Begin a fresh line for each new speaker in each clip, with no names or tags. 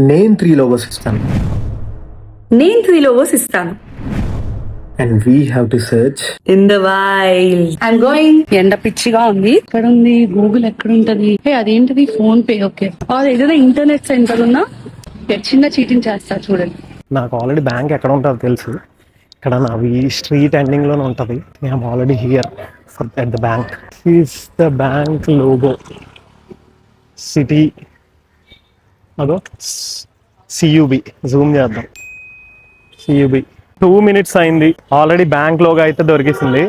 నేను 3 logos ఇస్తాను.
నేను 3 logos ఇస్తాను.
And we have to search
In the wild. I'm going. ఎండ పిచ్చిగా ఉంది. ఎక్కడ ఉంది గూగుల్? ఎక్కడ ఉంటది? అదేంటిది? Phone pay. ఓకే. ఏదైనా ఇంటర్నెట్ సెంటర్ ఉన్నా చిన్న చీటింగ్ చేస్తా చూడండి.
నాకు ఆల్రెడీ బ్యాంక్ ఎక్కడ ఉంటుందో తెలుసు. ఇక్కడ నావి స్ట్రీట్ ఎండింగ్ లోనే ఉంటది. I'm already here at the bank. Is the bank logo. City అదో సియుబి. జూమ్ చేద్దాం. సియుబి 2 minutes అయింది. ఆల్రెడీ బ్యాంక్ లోగో అయితే దొరికిసింది.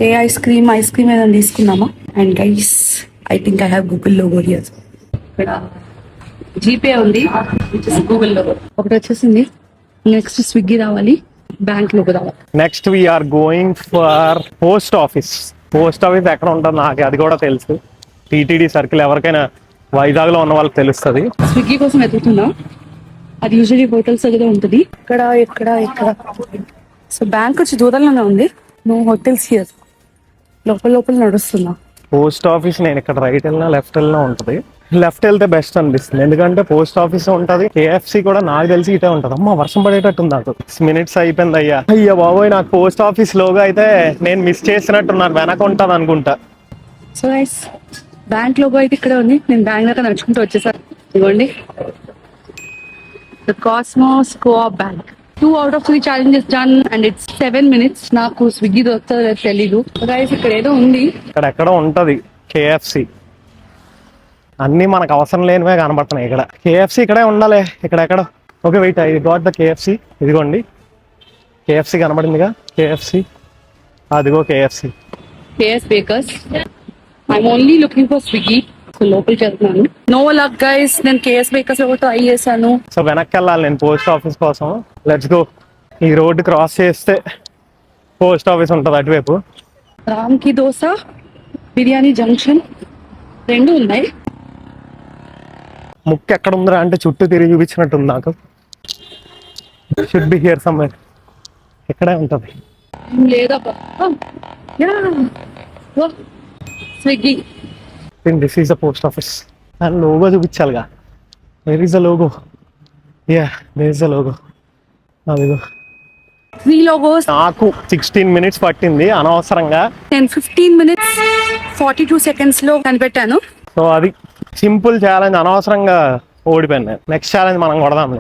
ఏ ఐస్ క్రీమ్ ఏదైనా తీసుకున్నామా? And guys, I think I have Google logo here. ఇక్కడ జీపే ఉంది, గూగుల్ లోగో ఒకటి వచ్చేసింది. నెక్స్ట్ స్విగ్గీ రావాలి, బ్యాంక్ లోగో రావాలి.
Next we're going for post office. Post office ఎక్కడ ఉంటుంది నాకు అది కూడా తెలుసు. TTD circle. ఎవరికైనా వైజాగ్ లో ఉన్న వాళ్ళకి తెలుస్తుంది.
స్విగ్గీ కోసం వెతుకుతున్నా. అది యూజువల్లీ హోటల్స్ దగ్గర ఉంటుంది. ఇక్కడ సో బ్యాంక్ వచ్చి దూరంలోనే ఉంది. No hotels here. లోపల నడుస్తున్నా.
పోస్ట్ ఆఫీస్ నేను ఇక్కడ రైట్ వెళ్ళినా లెఫ్ట్ వెళ్ళినా ఉంటుంది. లెఫ్ట్ వెళ్తే బెస్ట్ అనిపిస్తుంది, ఎందుకంటే పోస్ట్ ఆఫీస్ ఉంటుంది. KFC కూడా నాకు తెలిసి ఇటే ఉంటుంది. అమ్మ వర్షం పడేటట్టు నాకు. 6 minutes అయిపోయింది. అయ్యా బాబోయ్, నాకు పోస్ట్ ఆఫీస్ లోగా అయితే నేను మిస్ చేసినట్టున్నాను. వెనక ఉంటుంది అనుకుంటా.
సో గైస్, బ్యాంక్ లోగో అయితే ఇక్కడ ఉంది. నేను బ్యాంక్ దాకా నడుచుకుంటూ వచ్చేసాను. ఇదిగోండి, the cosmos co-op bank. 2 out of 3 challenges done and it's 7 minutes. నాకు స్విగ్గీ దొరుకుతుందో తెలీదు. గైస్, ఇక్కడ ఏదో ఉంది.
ఇక్కడ ఎక్కడో ఉంటది KFC. అన్ని మనకు అవసరం లేనివే కనబడుతున్నాయి ఇక్కడ. KFC ఇక్కడే ఉండాలి. ఇక్కడ okay wait, I got the KFC. ఇదిగోండి KFC కనబడిందిగా. KFC అదిగో KFC.
KS bakers. I'm only looking for Swiggy. So లోపలికి వెళ్తున్నాను. నో లక్ గైస్, నేను KS బేకర్స్ లో ట్రై చేశాను.
సో వెనక్కి వెళ్ళాలి నేను పోస్ట్ ఆఫీస్ కోసం. Let's go. ఈ రోడ్డు క్రాస్ చేస్తే పోస్ట్ ఆఫీస్ ఉంటుంది అటువైపు.
రామ్ కి దోశ, బిర్యానీ జంక్షన్ 2 ఉన్నాయి.
ముక్కు ఎక్కడ ఉందిరా అంటే చుట్టూ తిరిగి చూపించినట్టుంది నాకు. Should be here somewhere. ఇక్కడే ఉంటుంది.
లేదా Swiggy.
This is the post office. And logo చూపించాలిగా. Where is the logo? Yeah, there is the logo. అదిగో.
3 logos.
నాకు 16 minutes పట్టింది అనవసరంగా.
నేను 15 minutes 42 seconds లో కనిపెట్టాను.
సో అది సింపుల్ ఛాలెంజ్, అనవసరంగా ఓడిపోయాను. నెక్స్ట్ ఛాలెంజ్ మనం కొడదాం.